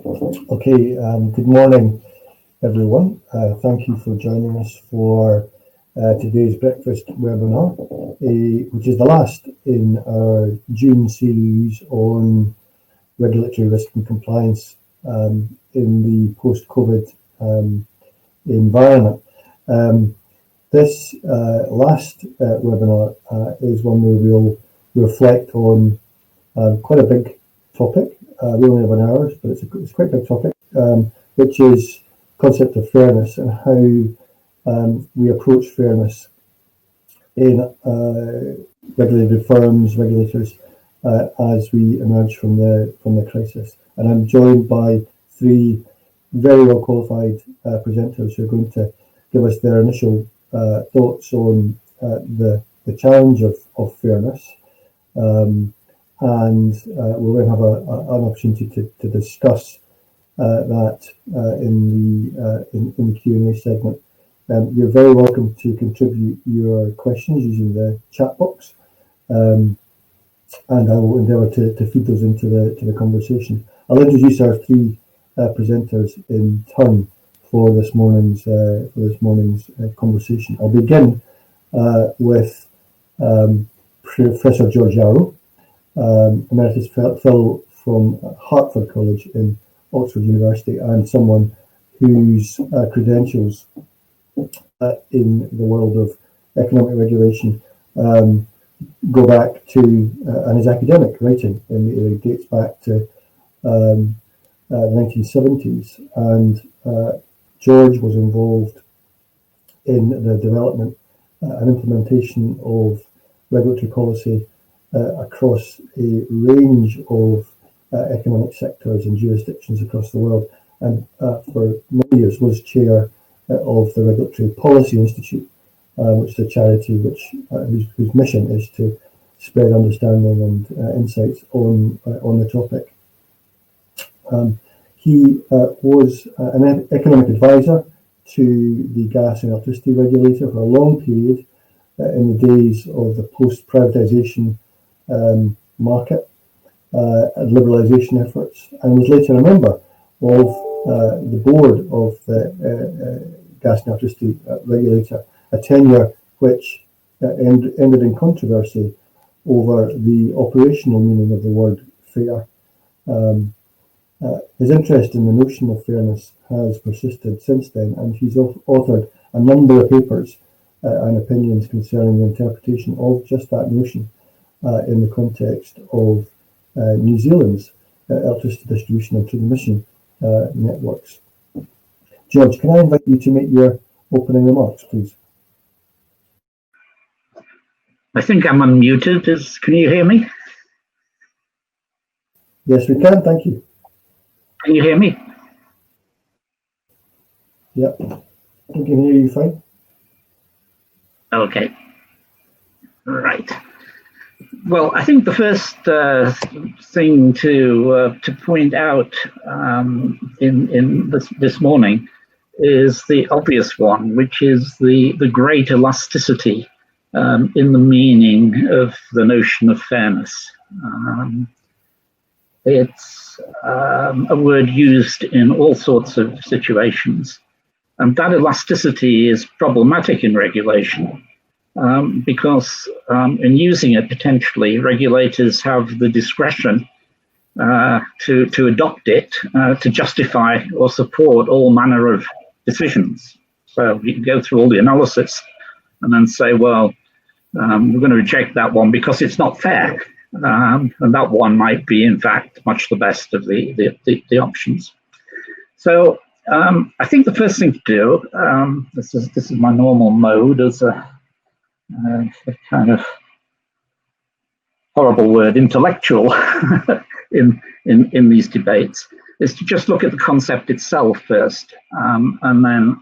Okay, good morning, everyone. Thank you for joining us for today's breakfast webinar, which is the last in our June series on regulatory risk and compliance in the post-COVID environment. This last webinar is one where we'll reflect on quite a big topic. We only have an hour, but it's quite a big topic, which is concept of fairness and how we approach fairness in regulated firms, regulators, as we emerge from the crisis. And I'm joined by three very well qualified presenters who are going to give us their initial thoughts on the challenge of fairness. And we'll then have an opportunity to discuss that in the Q&A segment. You're very welcome to contribute your questions using the chat box, and I will endeavour to feed those into the conversation. I'll introduce our three presenters in turn for this morning's conversation. I'll begin with Professor George Yarrow, Emeritus Fellow from Hertford College in Oxford University, and someone whose credentials in the world of economic regulation go back to, and his academic writing in the area dates back to the 1970s. And George was involved in the development and implementation of regulatory policy across a range of economic sectors and jurisdictions across the world, and for many years was chair of the Regulatory Policy Institute, which is a charity whose mission is to spread understanding and insights on the topic. He was an economic advisor to the gas and electricity regulator for a long period in the days of the post-privatisation market and liberalisation efforts, and was later a member of the board of the gas and electricity regulator, a tenure which ended in controversy over the operational meaning of the word fair. His interest in the notion of fairness has persisted since then, and he's authored a number of papers and opinions concerning the interpretation of just that notion in the context of New Zealand's electricity distribution and transmission networks. George, can I invite you to make your opening remarks, please? I think I'm unmuted. Can you hear me? Yes, we can. Thank you. Can you hear me? Yep, I can hear you fine. Okay. Right. Well, I think the first thing to point out in this morning is the obvious one, which is the great elasticity in the meaning of the notion of fairness. It's a word used in all sorts of situations, and that elasticity is problematic in regulation. Because in using it, potentially, regulators have the discretion to adopt it to justify or support all manner of decisions. So you can go through all the analysis and then say, well, we're going to reject that one because it's not fair. And that one might be, in fact, much the best of the options. So I think the first thing to do, this is my normal mode as a kind of horrible word, intellectual in these debates, is to just look at the concept itself first, and then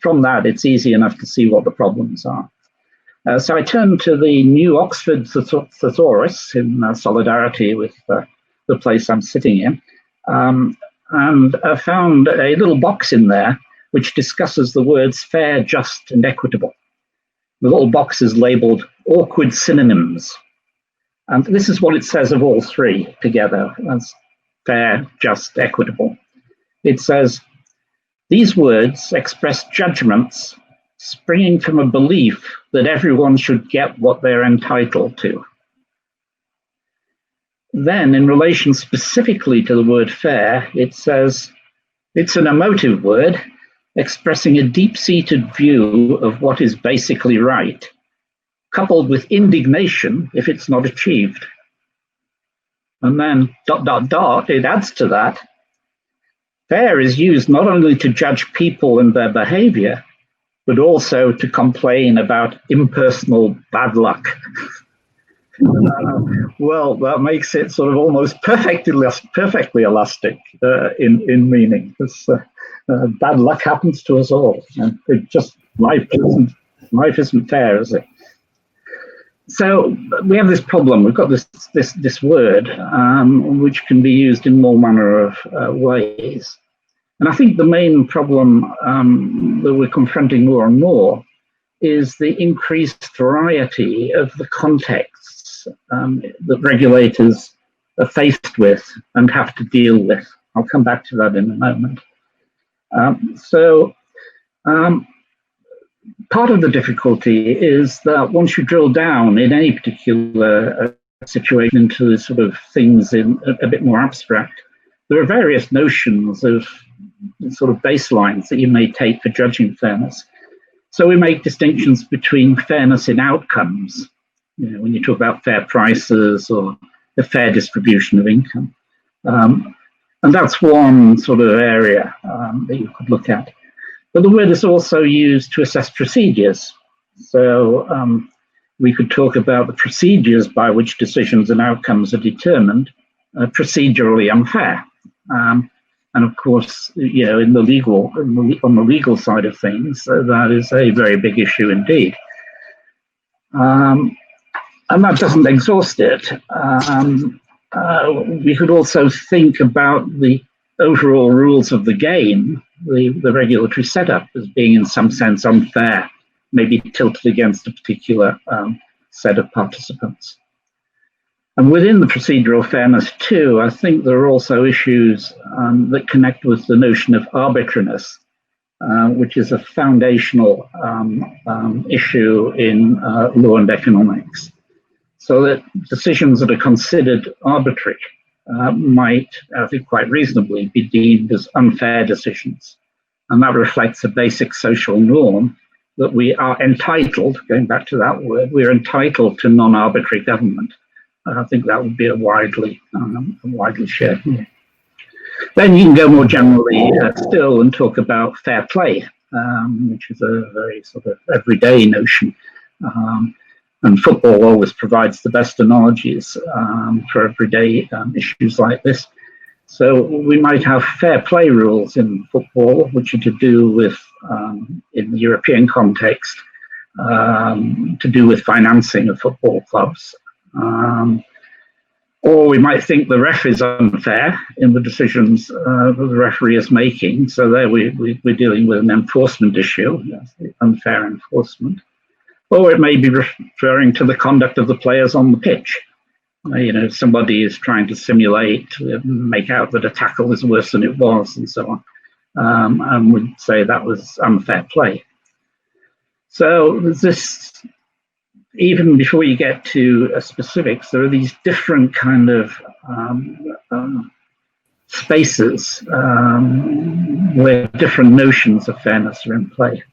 from that it's easy enough to see what the problems are. So I turned to the New Oxford Thesaurus in solidarity with the place I'm sitting in, and found a little box in there which discusses the words fair, just, and equitable. The little box is labelled awkward synonyms. And this is what it says of all three together as fair, just, equitable. it says, these words express judgments springing from a belief that everyone should get what they're entitled to. Then, in relation specifically to the word fair, it says, it's an emotive word expressing a deep-seated view of what is basically right, coupled with indignation if it's not achieved. And then, ... it adds to that. Fair is used not only to judge people and their behavior, but also to complain about impersonal bad luck. Well, that makes it sort of almost perfectly elastic in meaning. Because bad luck happens to us all, and it just life isn't fair, is it? So we have this problem. We've got this word which can be used in all manner of ways. And I think the main problem that we're confronting more and more is the increased variety of the contexts that regulators are faced with and have to deal with. I'll come back to that in a moment. Part of the difficulty is that once you drill down in any particular situation into sort of things in a bit more abstract, there are various notions of sort of baselines that you may take for judging fairness. So we make distinctions between fairness in outcomes, when you talk about fair prices or the fair distribution of income. And that's one sort of area that you could look at. But the word is also used to assess procedures. So we could talk about the procedures by which decisions and outcomes are determined, procedurally unfair. And of course, on the legal side of things, that is a very big issue indeed. And that doesn't exhaust it. We could also think about the overall rules of the game, the regulatory setup, as being in some sense unfair, maybe tilted against a particular set of participants. And within the procedural fairness too, I think there are also issues that connect with the notion of arbitrariness, which is a foundational issue in law and economics. So that decisions that are considered arbitrary might, I think quite reasonably, be deemed as unfair decisions. And that reflects a basic social norm that we are entitled, going back to that word, we're entitled to non-arbitrary government. I think that would be a widely shared view. Then you can go more generally still and talk about fair play, which is a very sort of everyday notion. And football always provides the best analogies for everyday issues like this. So we might have fair play rules in football, which are to do with, in the European context, to do with financing of football clubs. Or we might think the ref is unfair in the decisions that the referee is making. So there we're dealing with an enforcement issue, unfair enforcement. Or it may be referring to the conduct of the players on the pitch. Somebody is trying to simulate, make out that a tackle is worse than it was, and so on. And we'd say that was unfair play. So there's this, even before you get to specifics, there are these different kind of spaces where different notions of fairness are in play.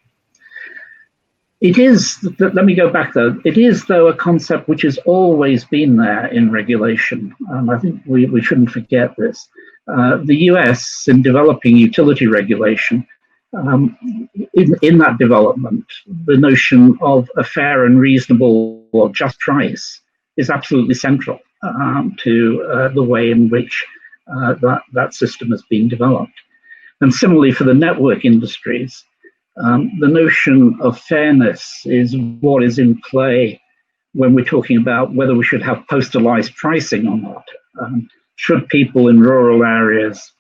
It is, let me go back though, it is though a concept which has always been there in regulation. I think we shouldn't forget this. The US, in developing utility regulation, in that development, the notion of a fair and reasonable or just price is absolutely central to the way in which that system has been developed. And similarly for the network industries, the notion of fairness is what is in play when we're talking about whether we should have postalized pricing or not. Should people in rural areas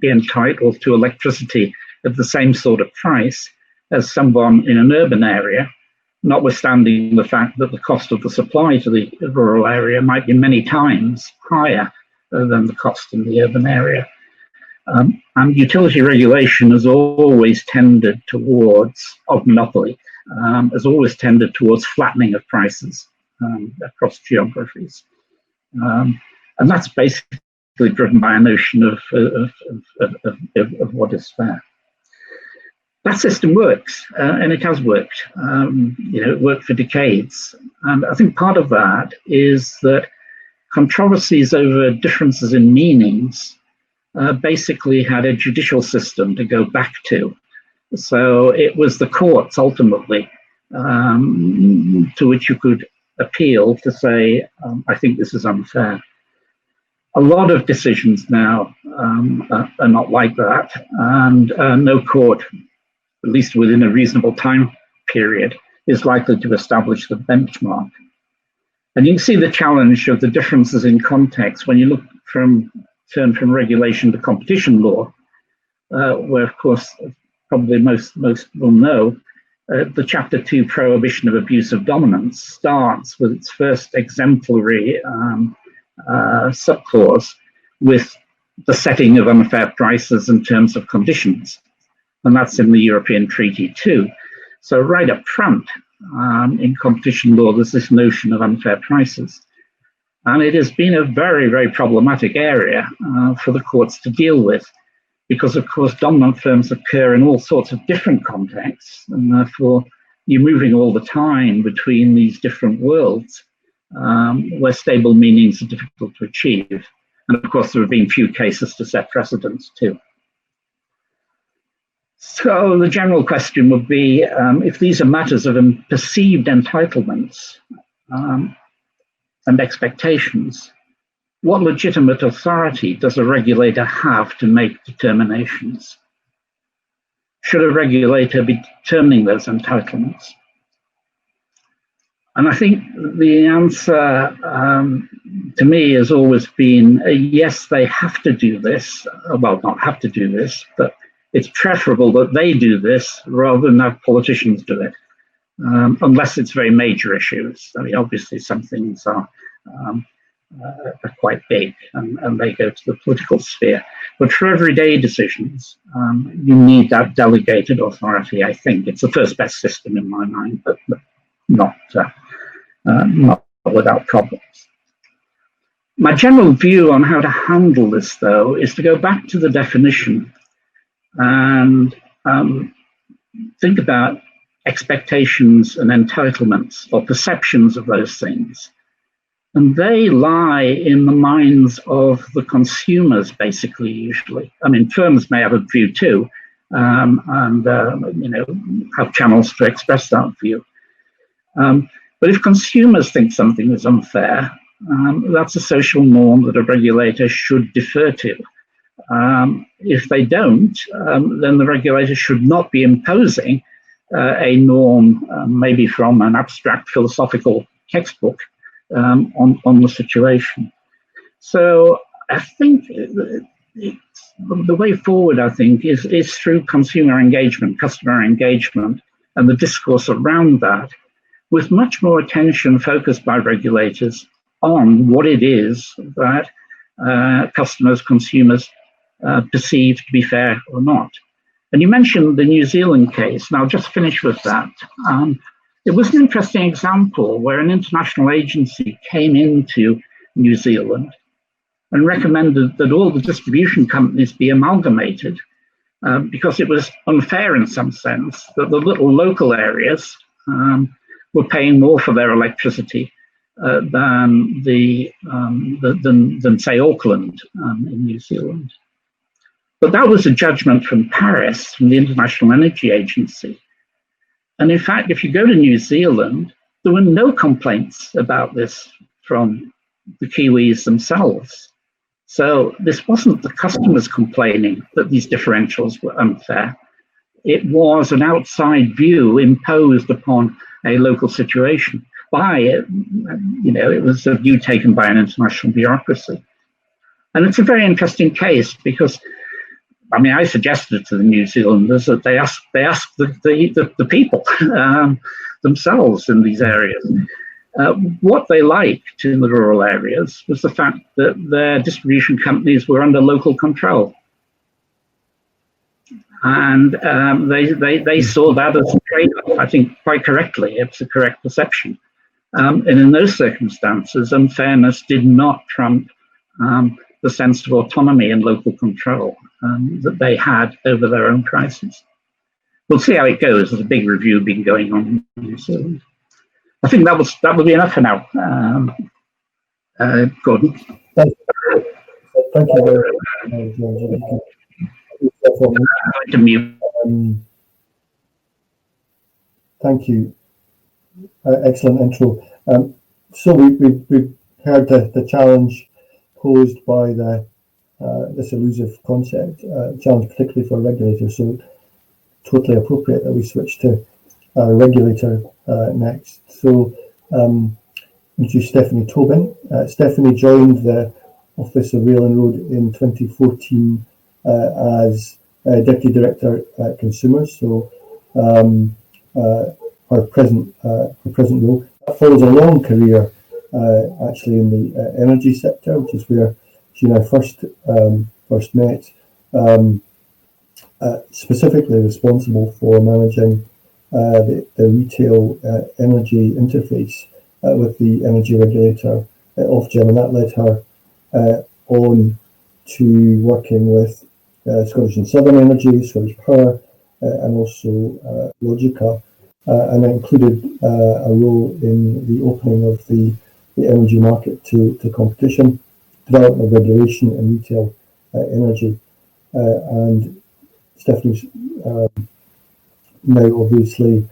be entitled to electricity at the same sort of price as someone in an urban area, notwithstanding the fact that the cost of the supply to the rural area might be many times higher than the cost in the urban area? And utility regulation has always tended towards, of monopoly, has always tended towards flattening of prices across geographies. And that's basically driven by a notion of what is fair. That system works, and it has worked. It worked for decades. And I think part of that is that controversies over differences in meanings basically had a judicial system to go back to. So it was the courts ultimately to which you could appeal to say, I think this is unfair. A lot of decisions now are not like that, and no court, at least within a reasonable time period, is likely to establish the benchmark. And you can see the challenge of the differences in context when you turn from regulation to competition law, where, of course, probably most will know, the Chapter 2 prohibition of abuse of dominance starts with its first exemplary subclause with the setting of unfair prices and terms of conditions. And that's in the European Treaty too. So right up front in competition law, there's this notion of unfair prices. And it has been a very, very problematic area for the courts to deal with, because of course dominant firms occur in all sorts of different contexts, and therefore you're moving all the time between these different worlds where stable meanings are difficult to achieve. And of course there have been few cases to set precedents too. So the general question would be, if these are matters of perceived entitlements and expectations, what legitimate authority does a regulator have to make determinations? Should a regulator be determining those entitlements? And I think the answer to me has always been, yes, they have to do this. Well, not have to do this, but it's preferable that they do this rather than have politicians do it, unless it's very major issues. I mean, obviously some things are quite big and they go to the political sphere. But for everyday decisions, you need that delegated authority, I think. It's the first best system in my mind, but not without problems. My general view on how to handle this, though, is to go back to the definition and think about expectations and entitlements or perceptions of those things. And they lie in the minds of the consumers, basically, usually. I mean, firms may have a view too, and have channels to express that view. But if consumers think something is unfair, that's a social norm that a regulator should defer to. If they don't, then the regulator should not be imposing a norm, maybe from an abstract philosophical textbook, on the situation. So I think the way forward, I think, is through consumer engagement, customer engagement, and the discourse around that, with much more attention focused by regulators on what it is that customers, consumers perceive to be fair or not. And you mentioned the New Zealand case, and I'll just finish with that. It was an interesting example where an international agency came into New Zealand and recommended that all the distribution companies be amalgamated because it was unfair in some sense that the little local areas were paying more for their electricity than say Auckland in New Zealand. But that was a judgment from Paris, from the International Energy Agency. And in fact, if you go to New Zealand, there were no complaints about this from the Kiwis themselves. So this wasn't the customers complaining that these differentials were unfair. It was an outside view imposed upon a local situation by, it was a view taken by an international bureaucracy. And it's a very interesting case because, I mean, I suggested to the New Zealanders that they ask the people themselves in these areas. What they liked in the rural areas was the fact that their distribution companies were under local control. And they saw that as a trade-off. I think quite correctly, it's a correct perception. And in those circumstances, unfairness did not trump the sense of autonomy and local control that they had over their own prices. We'll see how it goes. There's a big review been going on. So I think that will be enough for now. Gordon. Thank you very much. Thank you. Excellent intro. So we've heard the challenge posed by this elusive concept, challenge particularly for regulators. So totally appropriate that we switch to regulator next. So introduce Stephanie Tobyn. Stephanie joined the Office of Rail and Road in 2014 as Deputy Director at Consumers. So her present role follows a long career actually in the energy sector, which is where she and I first met. Specifically responsible for managing the retail energy interface with the energy regulator Ofgem, and that led her on to working with Scottish and Southern Energy, Scottish Power, and also Logica, and that included a role in the opening of the energy market to competition, development of regulation in retail energy, and Stephanie's now obviously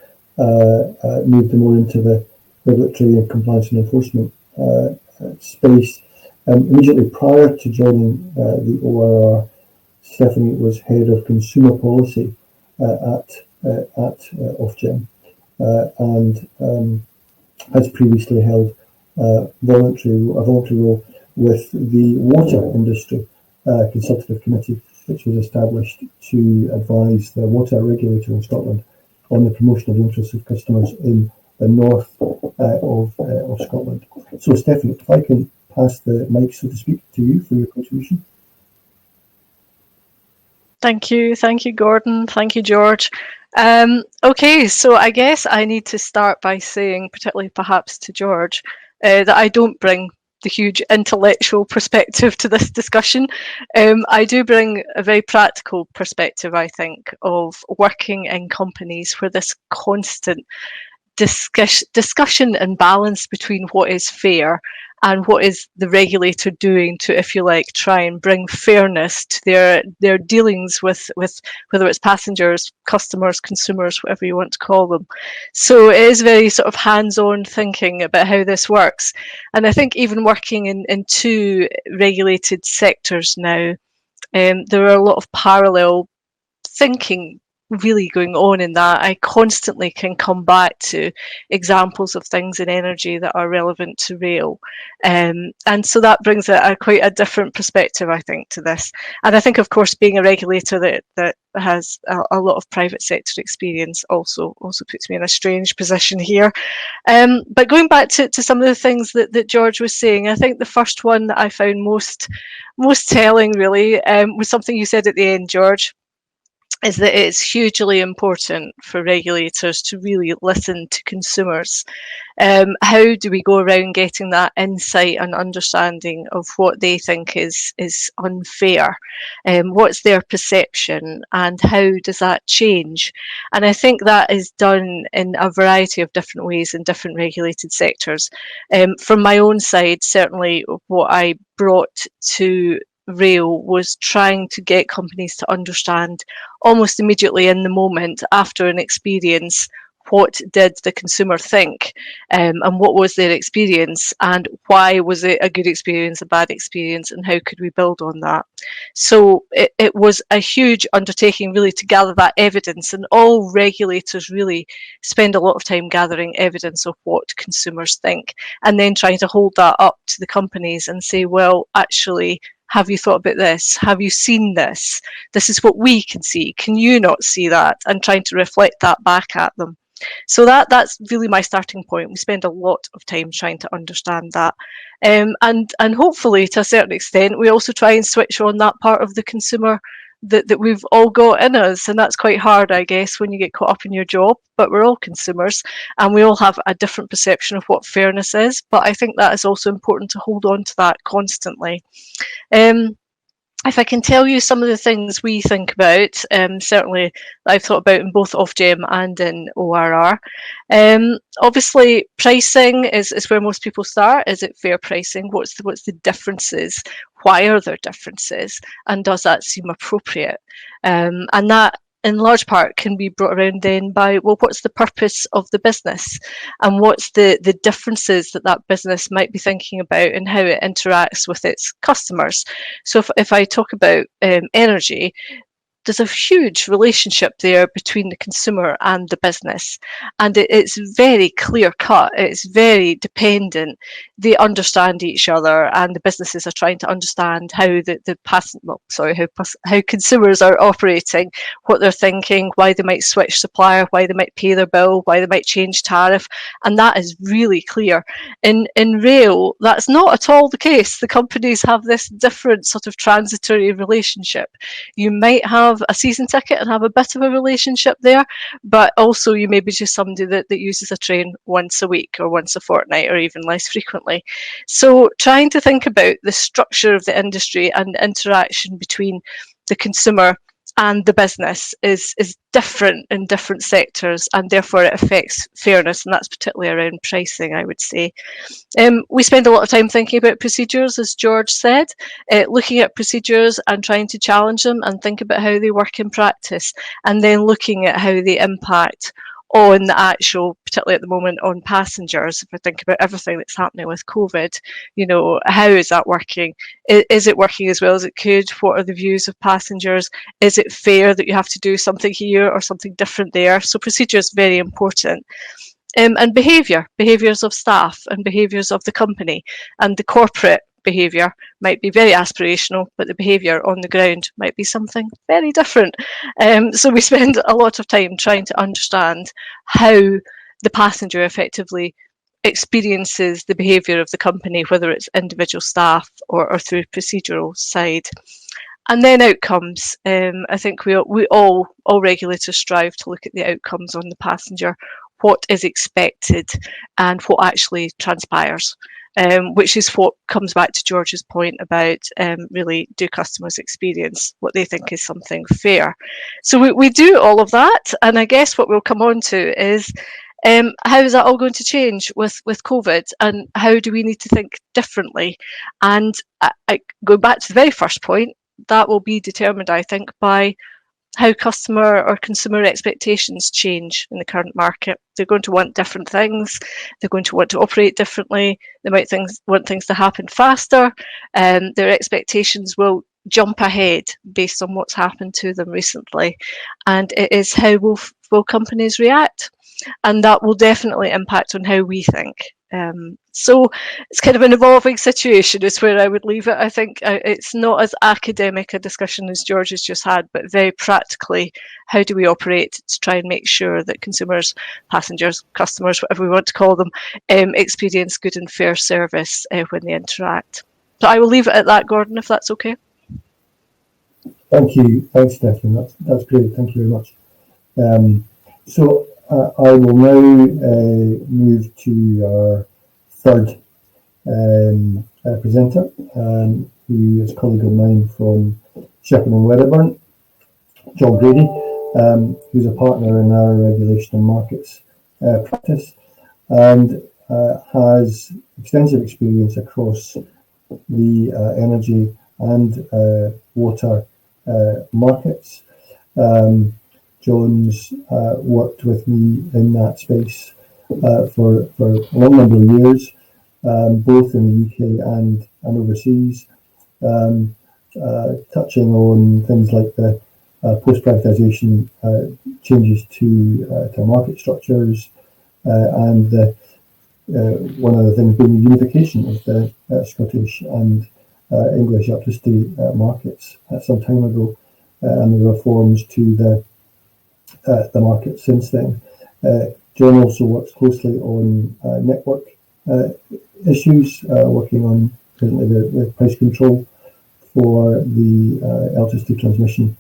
moved more into the regulatory and compliance and enforcement space. Immediately prior to joining the ORR, Stephanie was head of consumer policy at Ofgem, and has previously held a voluntary role with the water industry consultative committee, which was established to advise the water regulator in Scotland on the promotion of the interests of customers in the north of Scotland. So, Stephanie, if I can pass the mic, so to speak, to you for your contribution. Thank you, Gordon. Thank you, George. Okay, so I guess I need to start by saying, particularly perhaps to George, that I don't bring the huge intellectual perspective to this discussion. I do bring a very practical perspective, I think, of working in companies where this constant discussion and balance between what is fair and what is the regulator doing to, if you like, try and bring fairness to their dealings with whether it's passengers, customers, consumers, whatever you want to call them. So it is very sort of hands-on thinking about how this works. And I think even working in two regulated sectors now, there are a lot of parallel thinking really going on in that. I constantly can come back to examples of things in energy that are relevant to rail, and so that brings quite a different perspective, I think, to this. And I think, of course, being a regulator that has a lot of private sector experience also puts me in a strange position here. But going back to some of the things that George was saying, I think the first one that I found most telling really was something you said at the end, George, is that it's hugely important for regulators to really listen to consumers. How do we go around getting that insight and understanding of what they think is unfair? What's their perception, and how does that change? And I think that is done in a variety of different ways in different regulated sectors. From my own side, certainly what I brought to rail was trying to get companies to understand almost immediately in the moment after an experience, what did the consumer think, and what was their experience, and why was it a good experience, a bad experience, and how could we build on that. So it was a huge undertaking really to gather that evidence, and all regulators really spend a lot of time gathering evidence of what consumers think, and then trying to hold that up to the companies and say, well, actually, have you thought about this? Have you seen this? This is what we can see. Can you not see that? And trying to reflect that back at them. So that's really my starting point. We spend a lot of time trying to understand that. And hopefully, to a certain extent, we also try and switch on that part of the consumer that we've all got in us, and that's quite hard, I guess, when you get caught up in your job. But we're all consumers, and we all have a different perception of what fairness is. But I think that is also important to hold on to that constantly. If I can tell you some of the things we think about, certainly that I've thought about in both Ofgem and in ORR. Obviously, pricing is where most people start. Is it fair pricing? What's the differences? Why are there differences? And does that seem appropriate? And that, in large part, can be brought around then by, well, what's the purpose of the business, and what's the differences that business might be thinking about and how it interacts with its customers. So if I talk about energy, there's a huge relationship there between the consumer and the business, and it's very clear cut. It's very dependent. They understand each other, and the businesses are trying to understand how how consumers are operating, what they're thinking, why they might switch supplier, why they might pay their bill, why they might change tariff, and that is really clear. In rail, that's not at all the case. The companies have this different sort of transitory relationship. You might have a season ticket and have a bit of a relationship there, but also you may be just somebody that uses a train once a week or once a fortnight or even less frequently. So trying to think about the structure of the industry and the interaction between the consumer and the business is different in different sectors, and therefore it affects fairness, and that's particularly around pricing, I would say. We spend a lot of time thinking about procedures, as George said, looking at procedures and trying to challenge them and think about how they work in practice, and then looking at how they impact on the actual, particularly at the moment, on passengers. If I think about everything that's happening with COVID, how is that working? Is it working as well as it could? What are the views of passengers? Is it fair that you have to do something here or something different there? So procedure is very important. And behaviours of staff and behaviours of the company, and the corporate behaviour might be very aspirational, but the behaviour on the ground might be something very different. So we spend a lot of time trying to understand how the passenger effectively experiences the behaviour of the company, whether it's individual staff or through procedural side. And then outcomes. I think we all regulators strive to look at the outcomes on the passenger, what is expected and what actually transpires, which is what comes back to George's point about really, do customers experience what they think is something fair? So we do all of that, and I guess what we'll come on to is how is that all going to change with COVID, and how do we need to think differently? And go back to the very first point, that will be determined, I think, by how customer or consumer expectations change in the current market. They're going to want different things. They're going to want to operate differently. They might want things to happen faster. Their expectations will jump ahead based on what's happened to them recently. And it is how will companies react? And that will definitely impact on how we think. So it's kind of an evolving situation is where I would leave it. I think it's not as academic a discussion as George has just had, but very practically, how do we operate to try and make sure that consumers, passengers, customers, whatever we want to call them, experience good and fair service when they interact. So I will leave it at that, Gordon, if that's okay. Thank you. Thanks, Stephanie. That's great. Thank you very much. So I will now move to our third presenter, who is a colleague of mine from Shipping and Wedderburn, John Grady, who's a partner in our regulation and markets practice, and has extensive experience across the energy and water markets. John's worked with me in that space for a long number of years, both in the UK and overseas, touching on things like the post-privatisation changes to market structures, and one of the things being the unification of the Scottish and English electricity markets some time ago, and the reforms to the market since then. John also works closely on network issues, working on presently the price control for the electricity transmission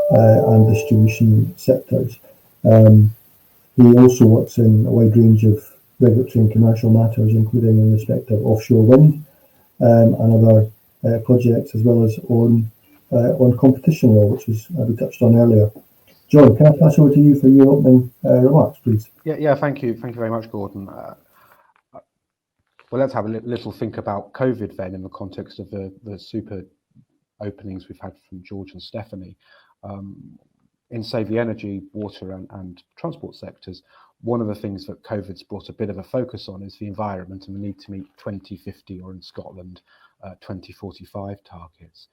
and distribution sectors. He also works in a wide range of regulatory and commercial matters, including in respect of offshore wind and other projects, as well as on competition law, which was we touched on earlier. John, can I pass over to you for your opening remarks, please? Yeah, thank you very much, Gordon. Well, let's have a little think about COVID then in the context of the super openings we've had from George and Stephanie. In, say, the energy, water and transport sectors, one of the things that COVID's brought a bit of a focus on is the environment and the need to meet 2050, or in Scotland, 2045 targets.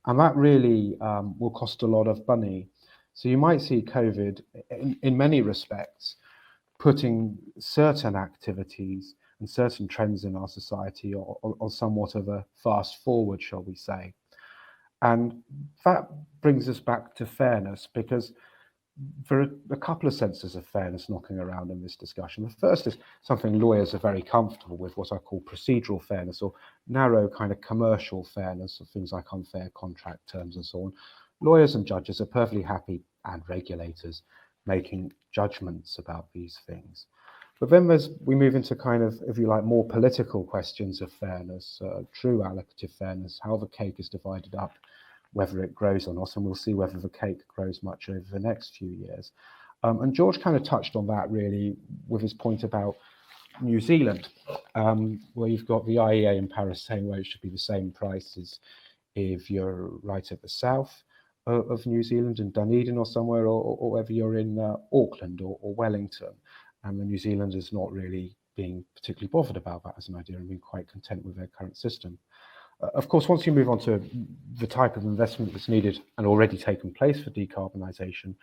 And that really will cost a lot of money. So you might see COVID, in many respects, putting certain activities and certain trends in our society on somewhat of a fast forward, shall we say. And that brings us back to fairness, because there are a couple of senses of fairness knocking around in this discussion. The first is something lawyers are very comfortable with, what I call procedural fairness, or narrow kind of commercial fairness, of things like unfair contract terms and so on. Lawyers and judges are perfectly happy, and regulators, making judgments about these things. But then we move into kind of, if you like, more political questions of fairness, true allocative fairness, how the cake is divided up, whether it grows or not, and we'll see whether the cake grows much over the next few years. And George kind of touched on that really with his point about New Zealand, where you've got the IEA in Paris saying, well, it should be the same prices if you're right at the south of New Zealand in Dunedin or somewhere, or whether you're in Auckland or Wellington. And the New Zealanders not really being particularly bothered about that as an idea and being quite content with their current system. Of course, once you move on to the type of investment that's needed and already taken place for decarbonisation,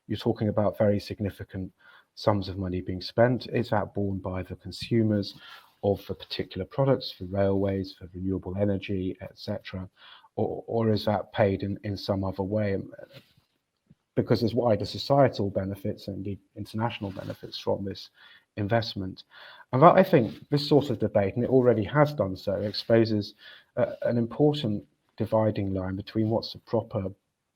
you're talking about very significant sums of money being spent. Is that borne by the consumers of the particular products, for railways, for renewable energy, etc., or is that paid in some other way? Because there's wider societal benefits and indeed international benefits from this investment. And that, I think, this sort of debate, and it already has done so, exposes an important dividing line between what's the proper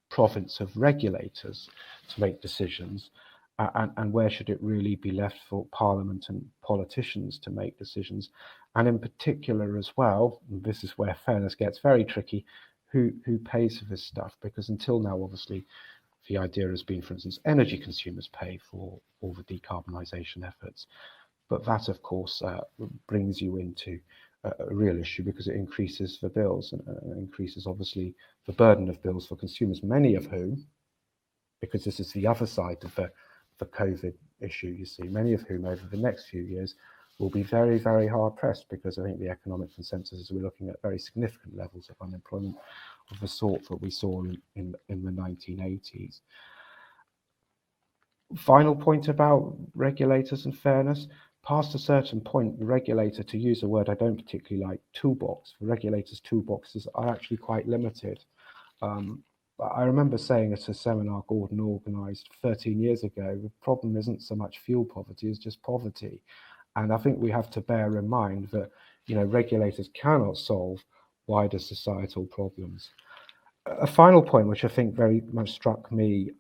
province of regulators to make decisions and where should it really be left for Parliament and politicians to make decisions. And in particular as well, and this is where fairness gets very tricky, who pays for this stuff? Because until now, obviously, the idea has been, for instance, energy consumers pay for all the decarbonisation efforts. But that, of course, brings you into a real issue, because it increases the bills and increases, obviously, the burden of bills for consumers, many of whom, because this is the other side of the COVID issue, you see, many of whom over the next few years will be very, very hard pressed, because I think the economic consensus is we're looking at very significant levels of unemployment of the sort that we saw in the 1980s. Final point about regulators and fairness. Past a certain point, the regulator, to use a word I don't particularly like, toolbox, the regulator's toolboxes are actually quite limited. I remember saying at a seminar Gordon organised 13 years ago, the problem isn't so much fuel poverty as just poverty. And I think we have to bear in mind that, you know, regulators cannot solve wider societal problems. A final point, which I think very much struck me,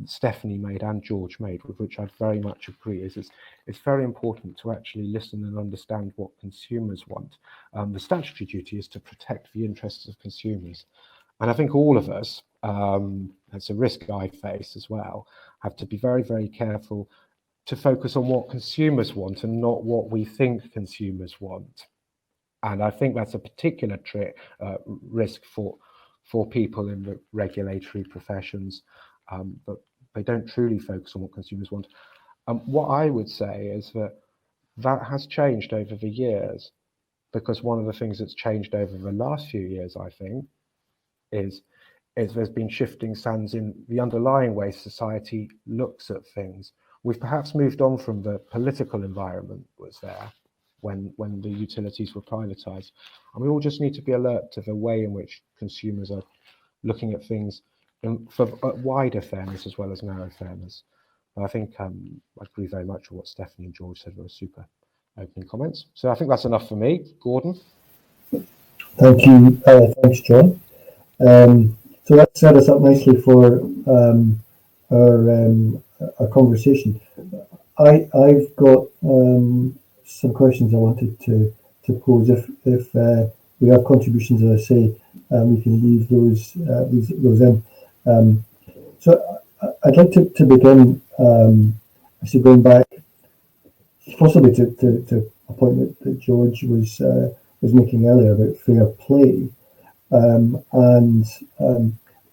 Stephanie made and George made, with which I very much agree, is it's very important to actually listen and understand what consumers want. The statutory duty is to protect the interests of consumers. And I think all of us, that's a risk I face as well, have to be very, very careful to focus on what consumers want and not what we think consumers want. And I think that's a particular risk for people in the regulatory professions, but they don't truly focus on what consumers want. What I would say is that has changed over the years, because one of the things that's changed over the last few years, I think, is there's been shifting sands in the underlying way society looks at things. We've perhaps moved on from the political environment was there when the utilities were privatised. And we all just need to be alert to the way in which consumers are looking at things for wider fairness as well as narrow fairness. But I think I agree very much with what Stephanie and George said were super opening comments. So I think that's enough for me. Gordon? Thank you. Thanks, John. So that set us up nicely for our conversation. I've got some questions I wanted to pose. If we have contributions, as I say, we can leave those in. So I'd like to begin, actually going back, possibly to a point that George was making earlier about fair play, and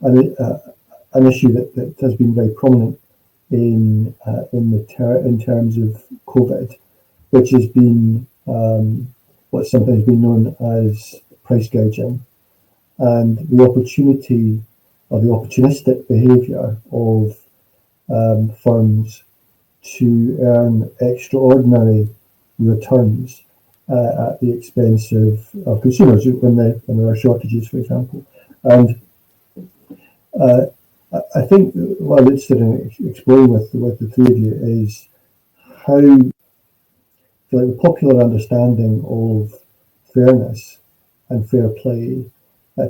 an issue that has been very prominent in terms of COVID, which has been what's sometimes been known as price gouging, and the opportunity or the opportunistic behaviour of firms to earn extraordinary returns at the expense of consumers when there are shortages, for example. And I think what I'm interested in exploring with the three of you is how the popular understanding of fairness and fair play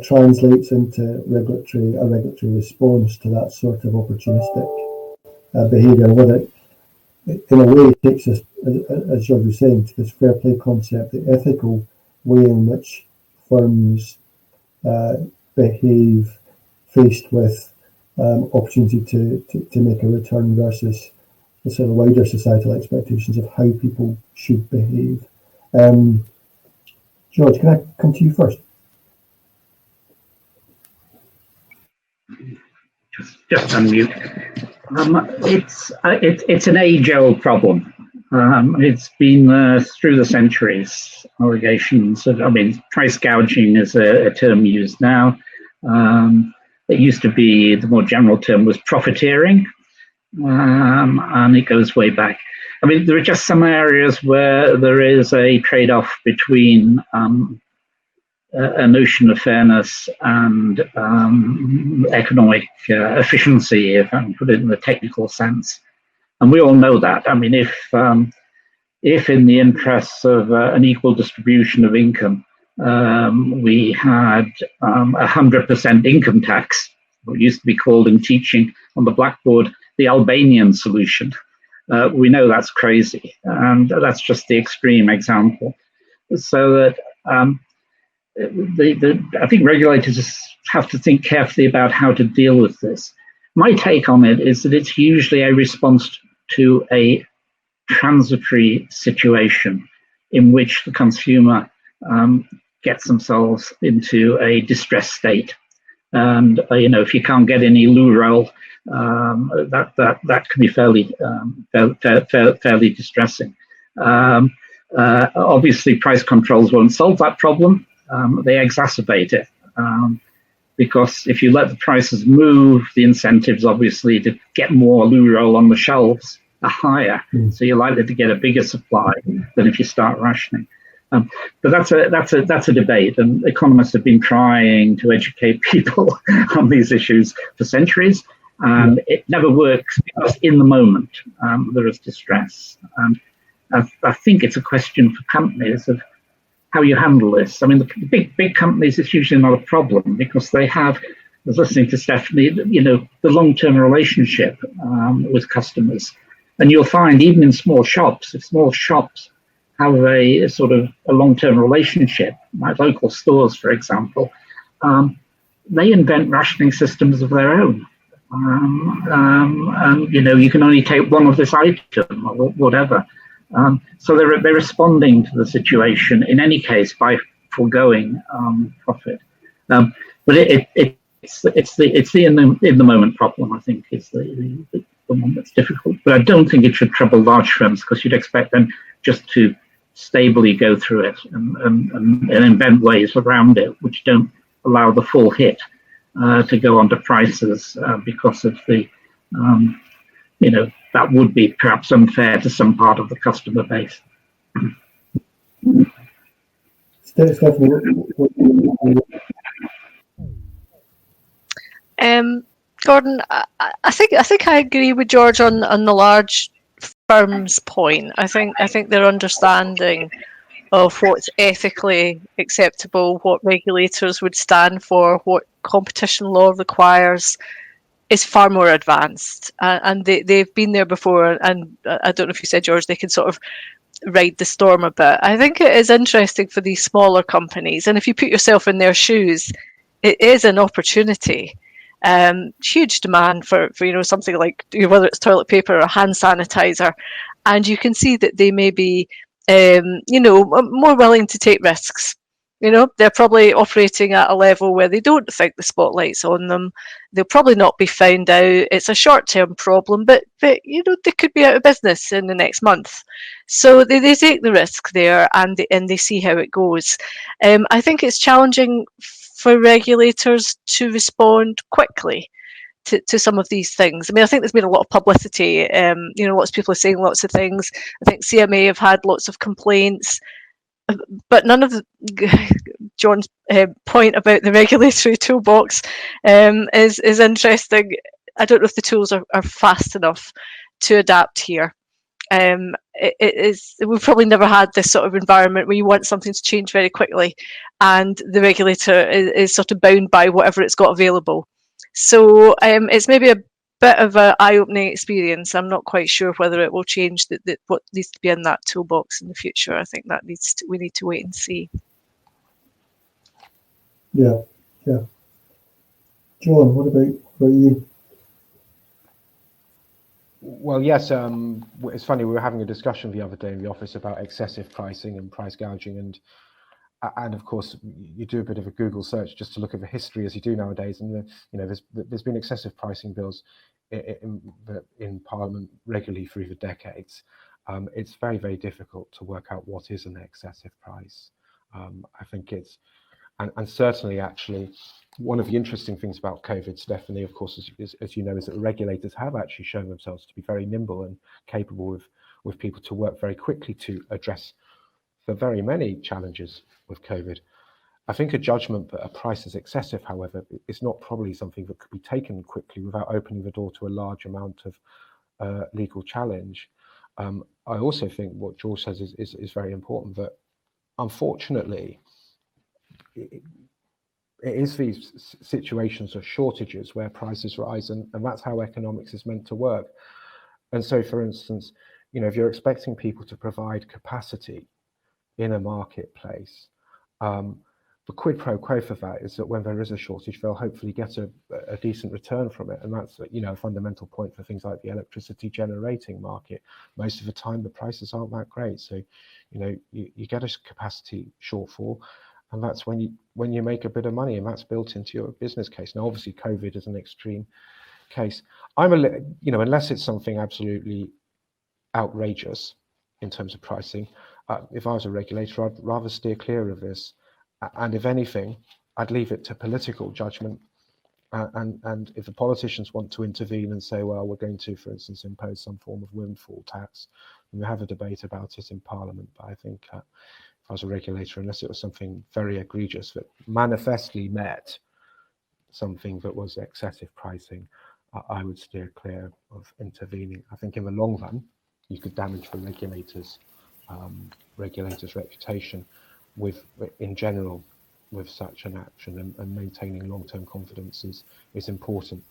translates into a regulatory response to that sort of opportunistic behaviour, and whether it, in a way, takes us, as George was saying, to this fair play concept, the ethical way in which firms behave faced with opportunity to make a return versus the sort of wider societal expectations of how people should behave. George, can I come to you first? Just unmute. It's an age-old problem. It's been through the centuries. Allegations of, price gouging is a term used now. It used to be, the more general term was profiteering, and it goes way back. There are just some areas where there is a trade-off between a notion of fairness and economic efficiency, if I can put it in the technical sense. And we all know that. If in the interests of an equal distribution of income, we had 100% income tax, what used to be called in teaching on the blackboard, the Albanian solution, we know that's crazy. And that's just the extreme example. So that I think regulators have to think carefully about how to deal with this. My take on it is that it's usually a response to a transitory situation in which the consumer gets themselves into a distressed state. And if you can't get any loo roll, that can be fairly distressing. Obviously, price controls won't solve that problem. They exacerbate it, because if you let the prices move, the incentives obviously to get more loo roll on the shelves are higher, so you're likely to get a bigger supply than if you start rationing. But that's a debate, and economists have been trying to educate people on these issues for centuries, and it never works because in the moment there is distress. And I think it's a question for companies of how you handle this. The big companies, it's usually not a problem because they have, I was listening to Stephanie, the long-term relationship with customers. And you'll find even in small shops, if small shops have a sort of a long-term relationship, like local stores, for example, they invent rationing systems of their own. And you can only take one of this item or whatever. So they're responding to the situation in any case by foregoing profit. But it's the in the moment problem, I think, is the one that's difficult. But I don't think it should trouble large firms because you'd expect them just to stably go through it and invent ways around it which don't allow the full hit to go onto prices because of the that would be perhaps unfair to some part of the customer base. Gordon, I think I agree with George on the large firms point. I think their understanding of what's ethically acceptable, what regulators would stand for, what competition law requires is far more advanced, and they've been there before, and I don't know if you said, George, they can sort of ride the storm a bit. I think it is interesting for these smaller companies, and if you put yourself in their shoes, it is an opportunity. Huge demand for something like, whether it's toilet paper or hand sanitizer, and you can see that they may be more willing to take risks. They're probably operating at a level where they don't think the spotlight's on them. They'll probably not be found out. It's a short-term problem, but they could be out of business in the next month. So they take the risk there, and they see how it goes. I think it's challenging for regulators to respond quickly to some of these things. I mean, I think there's been a lot of publicity. Lots of people are saying lots of things. I think CMA have had lots of complaints. But none of John's point about the regulatory toolbox is interesting. I don't know if the tools are fast enough to adapt here. We've probably never had this sort of environment where you want something to change very quickly, and the regulator is sort of bound by whatever it's got available. So it's maybe a bit of an eye-opening experience. I'm not quite sure whether it will change what needs to be in that toolbox in the future. I think we need to wait and see. Yeah. John, what about you? Well, yes, it's funny, we were having a discussion the other day in the office about excessive pricing and price gouging, and of course you do a bit of a Google search just to look at the history, as you do nowadays, and there's been excessive pricing bills in Parliament regularly through the decades. It's very, very difficult to work out what is an excessive price. I think it's, and certainly actually, one of the interesting things about COVID, Stephanie, of course, as you know, is that the regulators have actually shown themselves to be very nimble and capable with people to work very quickly to address the very many challenges with COVID. I think a judgment that a price is excessive, however, is not probably something that could be taken quickly without opening the door to a large amount of legal challenge. I also think what George says is very important, that unfortunately, it is these situations of shortages where prices rise, and that's how economics is meant to work. And so, for instance, if you're expecting people to provide capacity in a marketplace, the quid pro quo for that is that when there is a shortage, they'll hopefully get a decent return from it. And that's a fundamental point for things like the electricity generating market. Most of the time, the prices aren't that great. So, you get a capacity shortfall, and that's when you make a bit of money, and that's built into your business case. Now, obviously, COVID is an extreme case. Unless it's something absolutely outrageous in terms of pricing, if I was a regulator, I'd rather steer clear of this. And if anything, I'd leave it to political judgment. And if the politicians want to intervene and say, well, we're going to, for instance, impose some form of windfall tax, and we have a debate about it in Parliament. But I think if I was a regulator, unless it was something very egregious that manifestly met something that was excessive pricing, I would steer clear of intervening. I think in the long run, you could damage the regulators' reputation in general with such an action, and maintaining long-term confidence is important.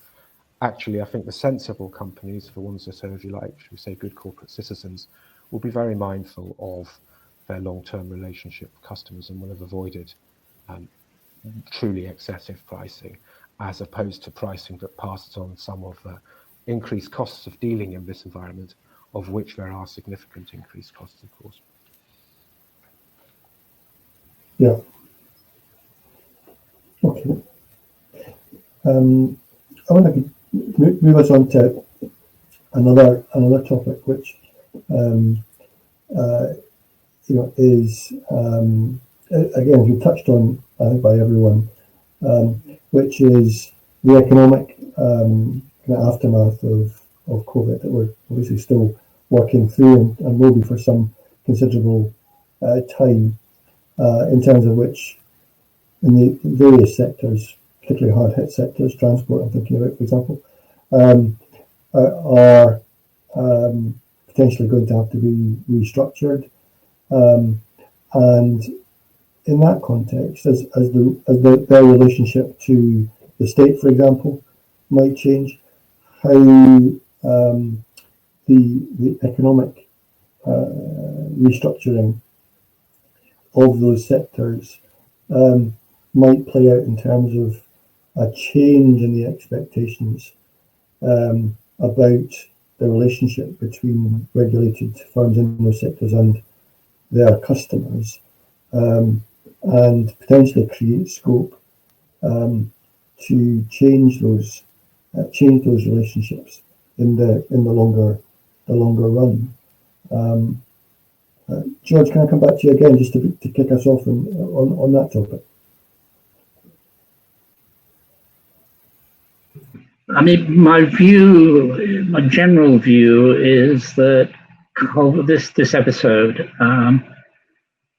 Actually, I think the sensible companies, the ones that are, if you like, should we say, good corporate citizens, will be very mindful of their long-term relationship with customers and will have avoided truly excessive pricing, as opposed to pricing that passes on some of the increased costs of dealing in this environment, of which there are significant increased costs, of course. Yeah. Okay. I want to move us on to another topic, which is again, we touched on, I think, by everyone, which is the economic kind of aftermath of COVID that we're obviously still working through, and will be for some considerable time. In terms of which, in the various sectors, particularly hard-hit sectors, transport, I'm thinking about, for example, are potentially going to have to be restructured. And in that context, as their relationship to the state, for example, might change, how the economic restructuring of those sectors might play out in terms of a change in the expectations about the relationship between regulated firms in those sectors and their customers, and potentially create scope to change those relationships in the longer run. George, can I come back to you again just to kick us off on that topic? I mean, my general view is that this episode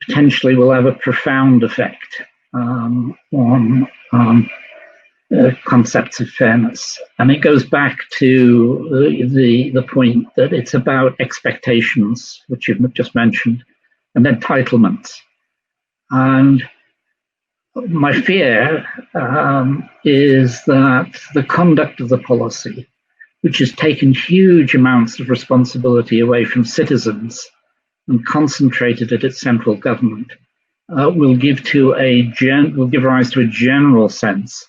potentially will have a profound effect on concepts of fairness, and it goes back to the point that it's about expectations, which you've just mentioned, and entitlements. And my fear is that the conduct of the policy, which has taken huge amounts of responsibility away from citizens and concentrated it at central government, will give rise to a general sense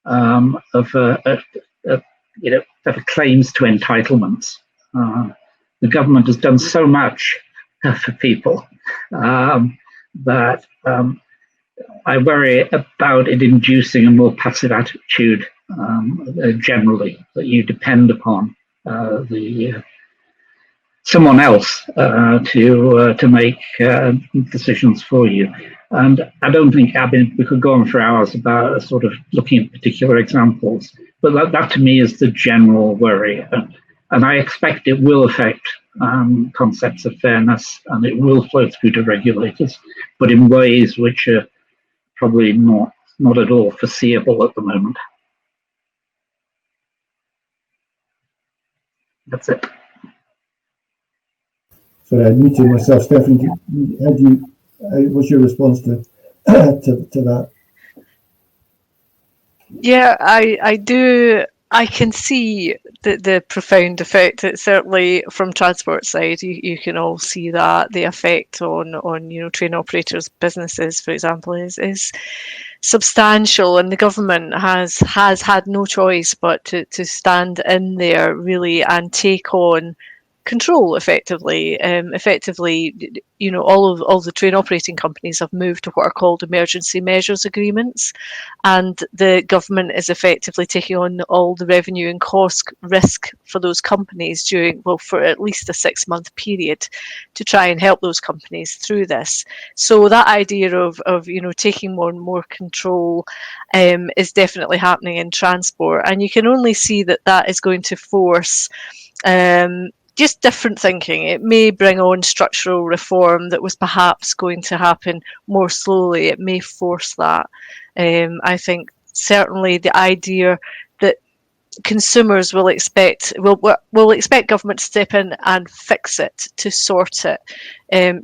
of claims to entitlements. The government has done so much for people that I worry about it inducing a more passive attitude generally, that you depend upon someone else to make decisions for you. And I don't think, we could go on for hours about sort of looking at particular examples, but that to me is the general worry. And I expect it will affect concepts of fairness, and it will flow through to regulators, but in ways which are probably not at all foreseeable at the moment. That's it. Sorry, I muted myself. Stefan, what's your response to that? Yeah, I do. I can see the profound effect. It's certainly from transport side. You can all see that the effect on train operators' businesses, for example, is substantial, and the government has had no choice but to stand in there really and take on control effectively. All the train operating companies have moved to what are called emergency measures agreements, and the government is effectively taking on all the revenue and cost risk for those companies for at least a 6-month period to try and help those companies through this. So that idea of taking more control is definitely happening in transport, and you can only see that is going to force just different thinking. It may bring on structural reform that was perhaps going to happen more slowly. It may force that. I think certainly the idea that consumers will expect government to step in and fix it, to sort it,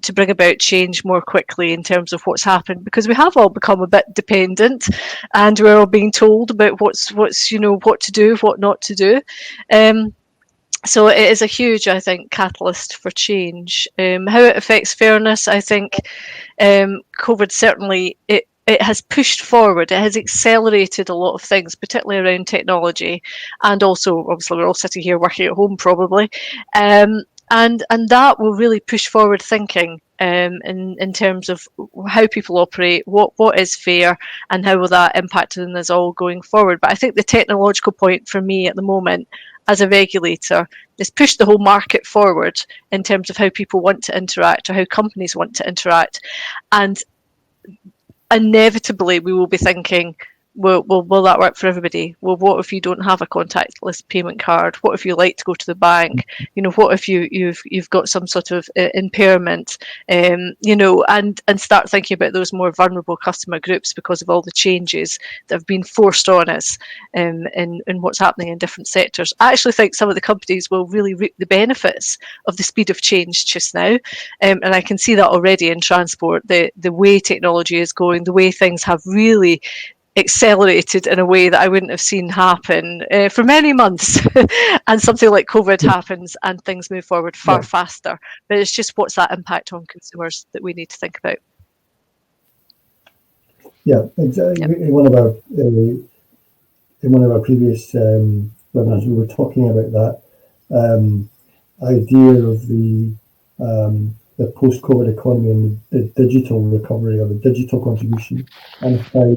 to bring about change more quickly in terms of what's happened, because we have all become a bit dependent, and we're all being told about what to do, what not to do. So it is a huge, I think, catalyst for change. How it affects fairness, I think COVID certainly, it has pushed forward, it has accelerated a lot of things, particularly around technology, and also, obviously, we're all sitting here working at home probably, and that will really push forward thinking in terms of how people operate, what is fair, and how will that impact on us all going forward. But I think the technological point for me at the moment, as a regulator, is push the whole market forward in terms of how people want to interact or how companies want to interact. And inevitably we will be thinking, will that work for everybody? Well, what if you don't have a contactless payment card? What if you like to go to the bank? What if you've got some sort of impairment? And start thinking about those more vulnerable customer groups because of all the changes that have been forced on us in what's happening in different sectors. I actually think some of the companies will really reap the benefits of the speed of change just now, and I can see that already in transport. The way technology is going, the way things have really accelerated in a way that I wouldn't have seen happen for many months. And something like COVID happens and things move forward far faster. But it's just what's that impact on consumers that we need to think about. Yeah, exactly. In one of our previous webinars, we were talking about that idea of the post-COVID economy and the digital recovery or the digital contribution, and how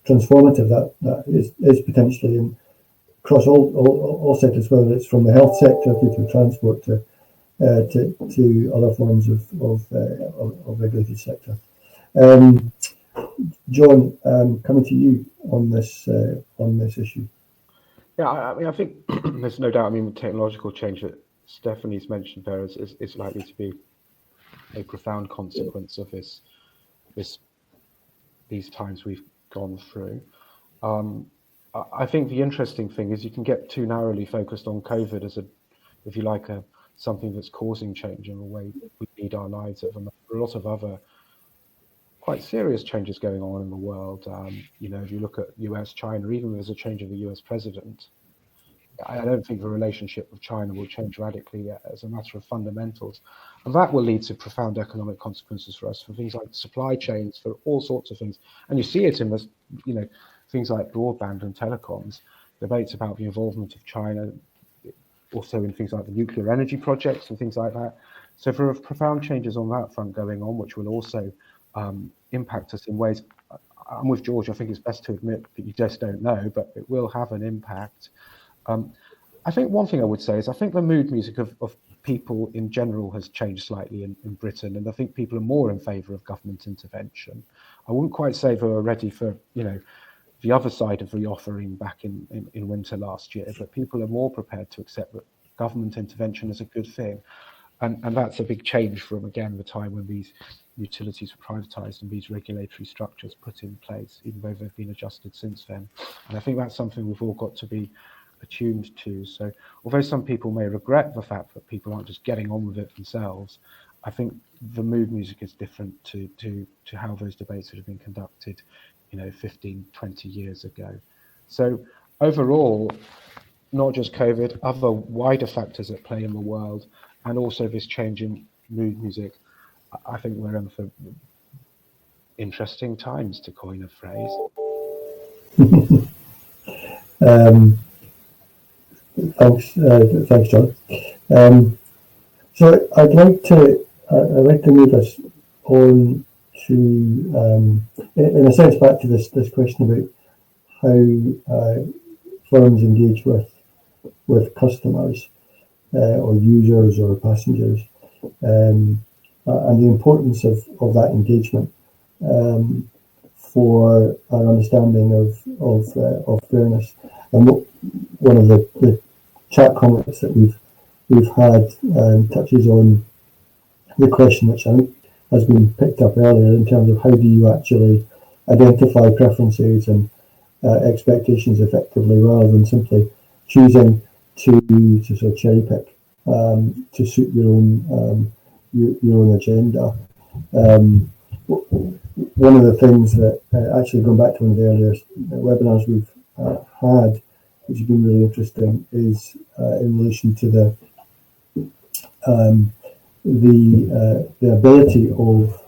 transformative that is potentially in across all sectors, whether it's from the health sector through to transport to other forms of regulated sector. John, coming to you on this issue. Yeah, I mean, I think there's no doubt. I mean, the technological change that Stephanie's mentioned there is likely to be a profound consequence of these times we've gone through. I think the interesting thing is you can get too narrowly focused on COVID as if you like, something that's causing change in the way we lead our lives. There are a lot of other quite serious changes going on in the world. If you look at US, China, even if there's a change of the US president, I don't think the relationship with China will change radically as a matter of fundamentals. And that will lead to profound economic consequences for us, for things like supply chains, for all sorts of things. And you see it in this, things like broadband and telecoms, debates about the involvement of China, also in things like the nuclear energy projects and things like that. So there are profound changes on that front going on, which will also impact us in ways. I'm with George. I think it's best to admit that you just don't know, but it will have an impact. I think one thing I would say is I think the mood music of people in general has changed slightly in Britain, and I think people are more in favour of government intervention. I wouldn't quite say they were ready for the other side of the offering back in winter last year, but people are more prepared to accept that government intervention is a good thing. And that's a big change from, again, the time when these utilities were privatised and these regulatory structures put in place, even though they've been adjusted since then. And I think that's something we've all got to be attuned to. So although some people may regret the fact that people aren't just getting on with it themselves, I think the mood music is different to how those debates would have been conducted 15, 20 years ago. So overall, not just COVID, other wider factors at play in the world, and also this change in mood music, I think we're in for interesting times, to coin a phrase. Thanks, John. So I'd like to move us on to, in a sense, back to this question about how firms engage with customers or users or passengers, and the importance of that engagement for our understanding of fairness. And one of the chat comments that we've had touches on the question, which I think has been picked up earlier, in terms of how do you actually identify preferences and expectations effectively, rather than simply choosing to sort of cherry pick to suit your own agenda. One of the things that actually, going back to one of the earlier webinars we've had, which has been really interesting, is in relation to the ability of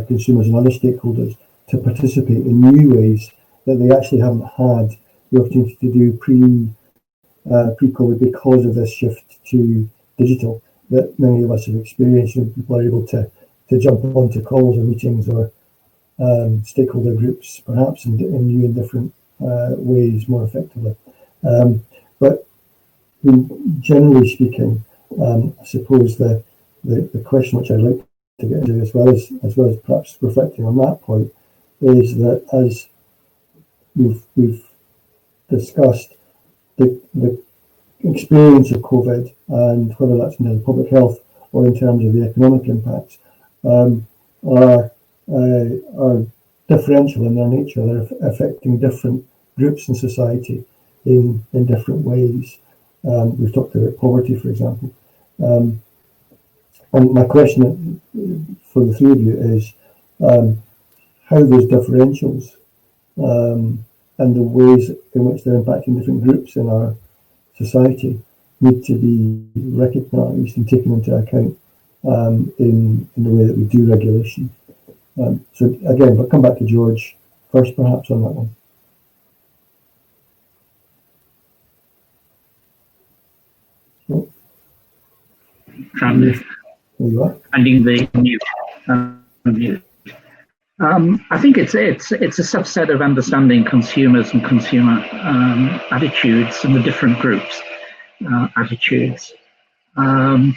consumers and other stakeholders to participate in new ways that they actually haven't had the opportunity to do pre-COVID because of this shift to digital that many of us have experienced. People are able to jump onto calls or meetings or stakeholder groups, perhaps in new and different ways, more effectively. But generally speaking, I suppose the question which I'd like to get into, as well as perhaps reflecting on that point, is that as we've discussed, the experience of COVID, and whether that's in terms of public health or in terms of the economic impacts, are differential in their nature. They're affecting different groups in society in different ways. We've talked about poverty, for example. And my question for the three of you is how those differentials and the ways in which they're impacting different groups in our society need to be recognised and taken into account in the way that we do regulation. So again, we'll come back to George first, perhaps, on that one. Finding the mute. I think it's a subset of understanding consumers and consumer attitudes and the different groups' attitudes. I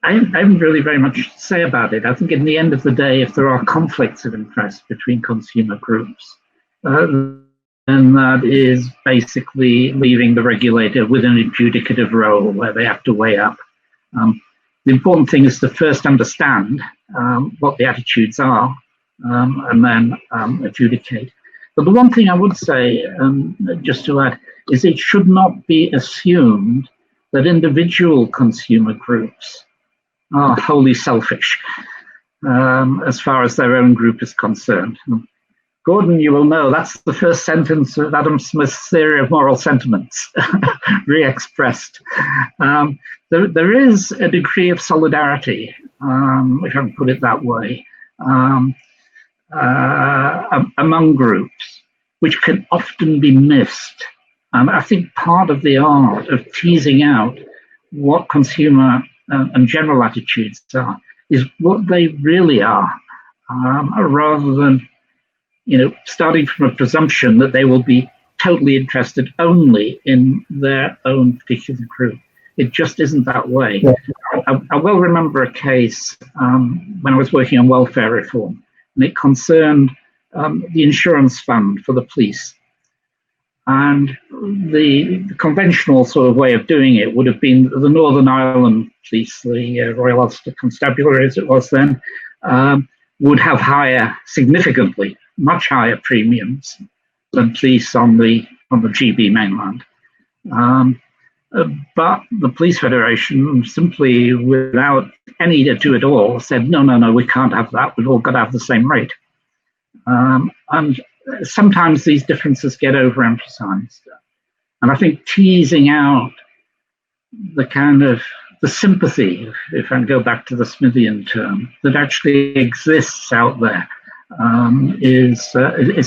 haven't really very much to say about it. I think in the end of the day, if there are conflicts of interest between consumer groups, then that is basically leaving the regulator with an adjudicative role where they have to weigh up. The important thing is to first understand what the attitudes are and then adjudicate. But the one thing I would say, just to add, is it should not be assumed that individual consumer groups are wholly selfish as far as their own group is concerned. Gordon, you will know that's the first sentence of Adam Smith's theory of moral sentiments, re-expressed. There is a degree of solidarity, if I can put it that way, among groups, which can often be missed. And I think part of the art of teasing out what consumer and general attitudes are is what they really are, rather than starting from a presumption that they will be totally interested only in their own particular group. It just isn't that way. Yeah. I well remember a case when I was working on welfare reform, and it concerned the insurance fund for the police. And the conventional sort of way of doing it would have been the Northern Ireland Police, the Royal Ulster Constabulary as it was then, would have significantly much higher premiums than police on the GB mainland. But the Police Federation simply, without any ado at all, said, no, we can't have that. We've all got to have the same rate. And sometimes these differences get overemphasized. And I think teasing out the kind of the sympathy, if I go back to the Smithian term, that actually exists out there is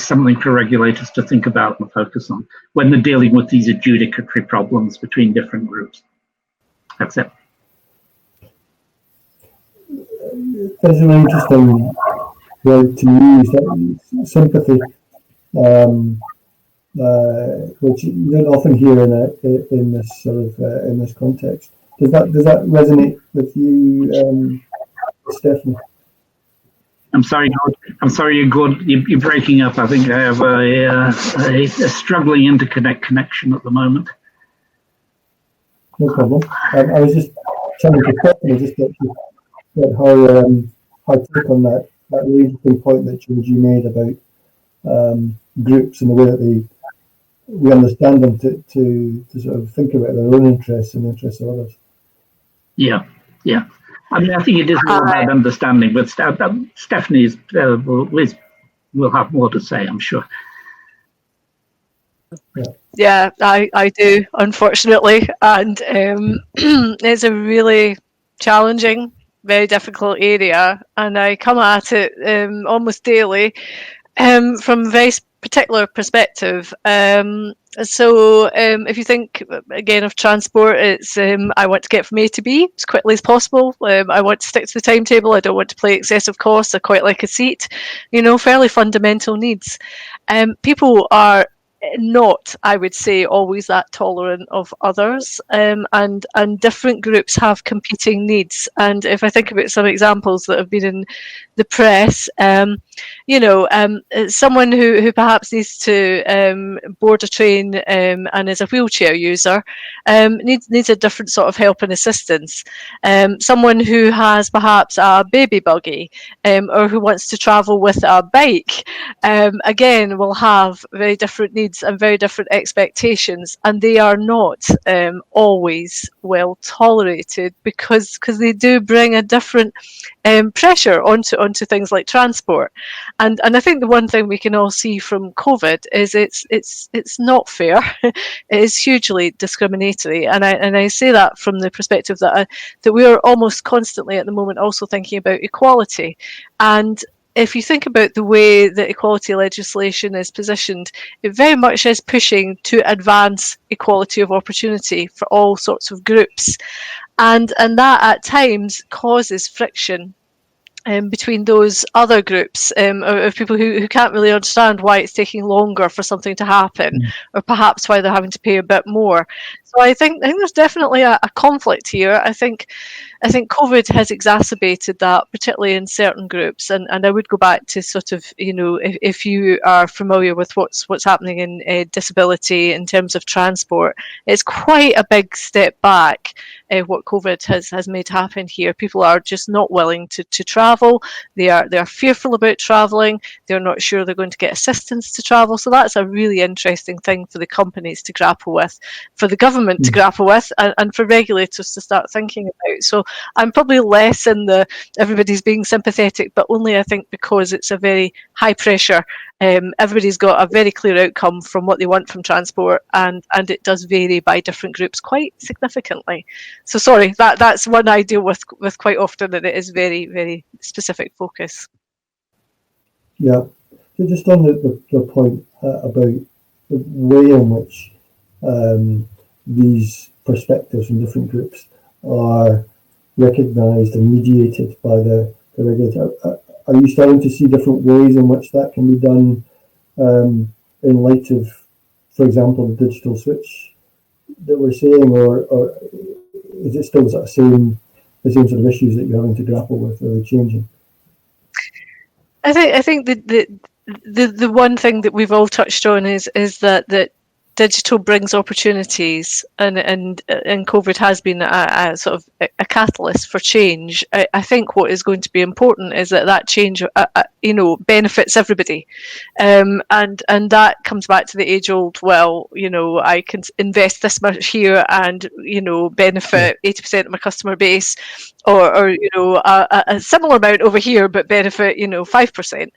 something for regulators to think about and focus on when they're dealing with these adjudicatory problems between different groups. That's it. That's an interesting word to use, that sympathy, which you don't often hear in this sort of in this context. Does that resonate with you, Stephanie? I'm sorry, you're breaking up. I think I have a struggling interconnect connection at the moment. No problem. I was just trying to just get how take on that really interesting point that George you made about groups and the way that we understand them to sort of think about their own interests and the interests of others. Yeah. I mean, I think it is all about understanding, but Stephanie will have more to say, I'm sure. Yeah, I do, unfortunately, and it's a really challenging, very difficult area, and I come at it almost daily from a very particular perspective. So if you think again of transport, it's I want to get from A to B as quickly as possible. I want to stick to the timetable. I don't want to pay excessive costs. I quite like a seat. Fairly fundamental needs. People are not, I would say, always that tolerant of others, and different groups have competing needs. And if I think about some examples that have been in the press, someone who perhaps needs to board a train and is a wheelchair user needs a different sort of help and assistance. Someone who has perhaps a baby buggy or who wants to travel with a bike, again, will have very different needs and very different expectations, and they are not always well tolerated because they do bring a different pressure onto things like transport. And I think the one thing we can all see from COVID is it's not fair. It is hugely discriminatory, and I say that from the perspective that we are almost constantly at the moment also thinking about equality. And if you think about the way that equality legislation is positioned, it very much is pushing to advance equality of opportunity for all sorts of groups. And that at times causes friction between those other groups of people who can't really understand why it's taking longer for something to happen, or perhaps why they're having to pay a bit more. So I think there's definitely a conflict here. I think COVID has exacerbated that, particularly in certain groups. And I would go back to sort of, if you are familiar with what's happening in disability in terms of transport, it's quite a big step back. What COVID has made happen here. People are just not willing to travel. They are fearful about travelling. They're not sure they're going to get assistance to travel. So that's a really interesting thing for the companies to grapple with, for the government to grapple with, and for regulators to start thinking about. So I'm probably less in the everybody's being sympathetic, but only I think because it's a very high pressure. Everybody's got a very clear outcome from what they want from transport, and it does vary by different groups quite significantly. So sorry, that's one I deal with quite often, and it is very, very specific focus. Yeah, so just on the point about the way in which these perspectives from different groups are recognised and mediated by the regulator. Are you starting to see different ways in which that can be done in light of, for example, the digital switch that we're saying, or is it still the same sort of issues that you're having to grapple with? Are they changing? I think the one thing that we've all touched on is that digital brings opportunities, and COVID has been a sort of a catalyst for change. I think what is going to be important is that change, benefits everybody, and that comes back to the age-old. Well, I can invest this much here and benefit 80% of my customer base, or a similar amount over here, but benefit 5%.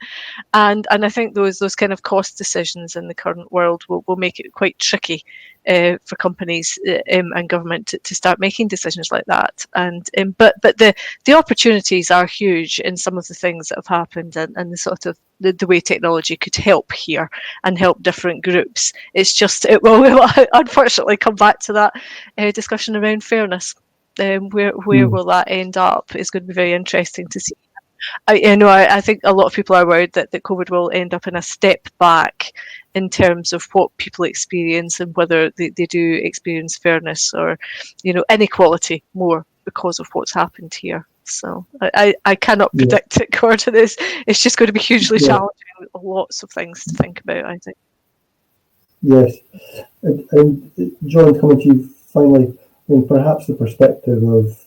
And I think those kind of cost decisions in the current world will make it quite tricky for companies and government to start making decisions like that. And but the opportunities are huge in some of the things that have happened, and the sort of the way technology could help here and help different groups. It's just it will unfortunately come back to that discussion around fairness. Where will that end up is going to be very interesting to see. I think a lot of people are worried that COVID will end up in a step back in terms of what people experience and whether they do experience fairness or, inequality more because of what's happened here. So I cannot predict it, Gordon. It's just going to be hugely challenging with lots of things to think about, I think. Yes. And John, coming to you finally, perhaps the perspective of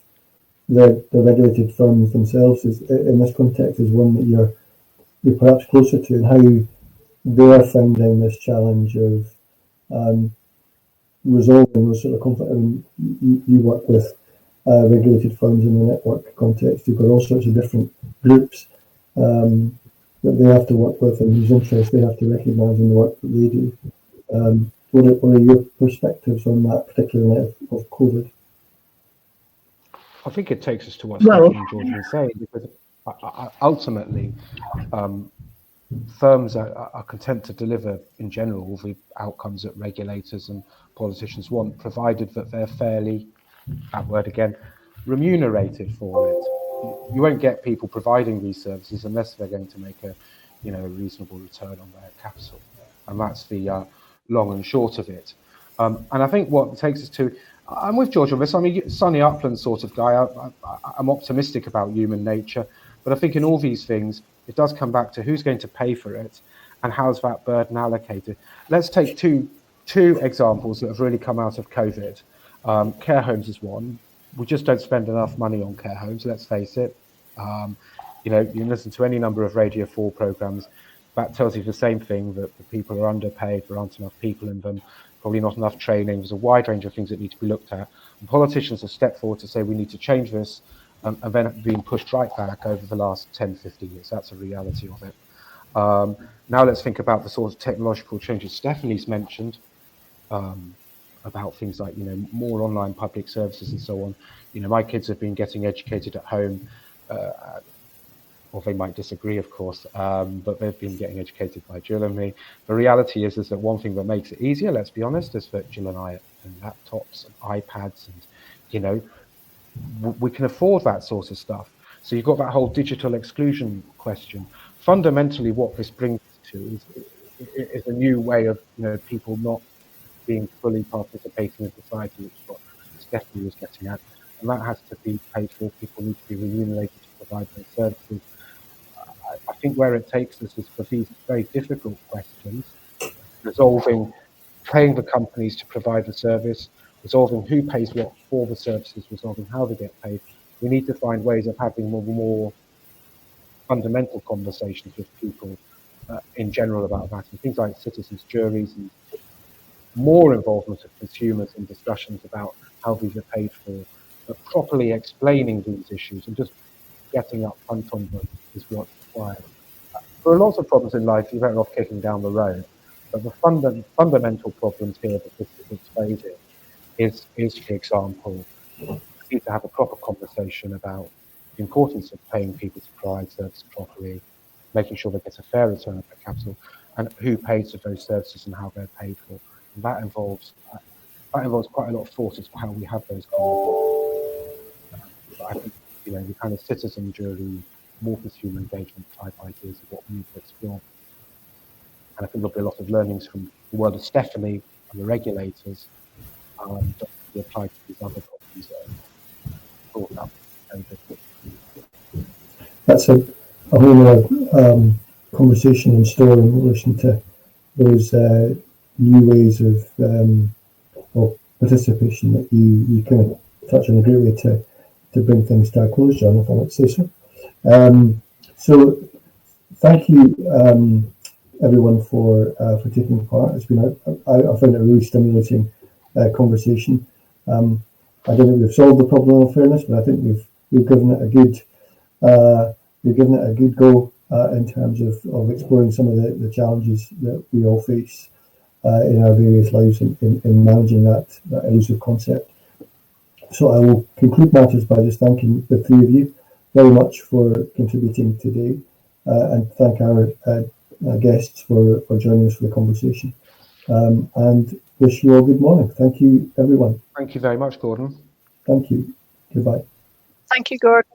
the regulated firms themselves is, in this context, is one that you're perhaps closer to, and how they are finding this challenge of resolving those sort of conflicts. I mean, you work with regulated firms in the network context. You've got all sorts of different groups that they have to work with, and whose interests they have to recognise in the work that they do. What are your perspectives on that, particularly of COVID? I think it takes us to what Stephanie and George were saying, because ultimately firms are content to deliver, in general, all the outcomes that regulators and politicians want, provided that they're fairly, that word again, remunerated for it. You won't get people providing these services unless they're going to make a reasonable return on their capital, and that's the long and short of it. And I think what takes us to, I'm with George on this. I mean, Sunny Upland sort of guy. I'm optimistic about human nature, but I think in all these things, it does come back to who's going to pay for it and how's that burden allocated. Let's take two examples that have really come out of COVID. Care homes is one. We just don't spend enough money on care homes, let's face it. You can listen to any number of Radio 4 programs. That tells you the same thing, that the people are underpaid, there aren't enough people in them, probably not enough training. There's a wide range of things that need to be looked at. And politicians have stepped forward to say we need to change this, and then being pushed right back over the last 10, 50 years. That's a reality of it. Now let's think about the sort of technological changes Stephanie's mentioned, about things like, more online public services and so on. My kids have been getting educated at home, or they might disagree, of course, but they've been getting educated by Jill and me. The reality is that one thing that makes it easier, let's be honest, is that Jill and I and laptops and iPads, and we can afford that sort of stuff. So you've got that whole digital exclusion question. Fundamentally, what this brings us to is a new way of people not being fully participating in society, which is what Stephanie was getting at, and that has to be paid for. People need to be remunerated to provide those services. I think where it takes us is for these very difficult questions, resolving, paying the companies to provide the service, resolving who pays what for the services, resolving how they get paid. We need to find ways of having more fundamental conversations with people in general about that, and things like citizens' juries and more involvement of consumers in discussions about how these are paid for, but properly explaining these issues and just getting up front on them is what's required. There are lots of problems in life you're better off kicking down the road, but the fundamental problems here that this is exposing is, for example, we need to have a proper conversation about the importance of paying people to provide services properly, making sure they get a fair return on their capital, and who pays for those services and how they're paid for. And that involves quite a lot of thought as to how we have those conversations. But I think the kind of citizen jury, more consumer engagement type ideas of what we need to explore. And I think there'll be a lot of learnings from the world of Stephanie and the regulators that will be applied to these other problems that are brought up. That's a whole other conversation in store in relation to those new ways of participation that you kind of touch on a great way to bring things to a close, John, if I might say so. So thank you, everyone, for taking part. It's been I found it a really stimulating conversation. I don't think we've solved the problem of fairness, but I think we've given it a good go in terms of exploring some of the challenges that we all face in our various lives in managing that elusive concept. So I will conclude matters by just thanking the three of you very much for contributing today, and thank our guests for joining us for the conversation, and wish you all good morning. Thank you, everyone. Thank you very much, Gordon. Thank you. Goodbye. Thank you, Gordon.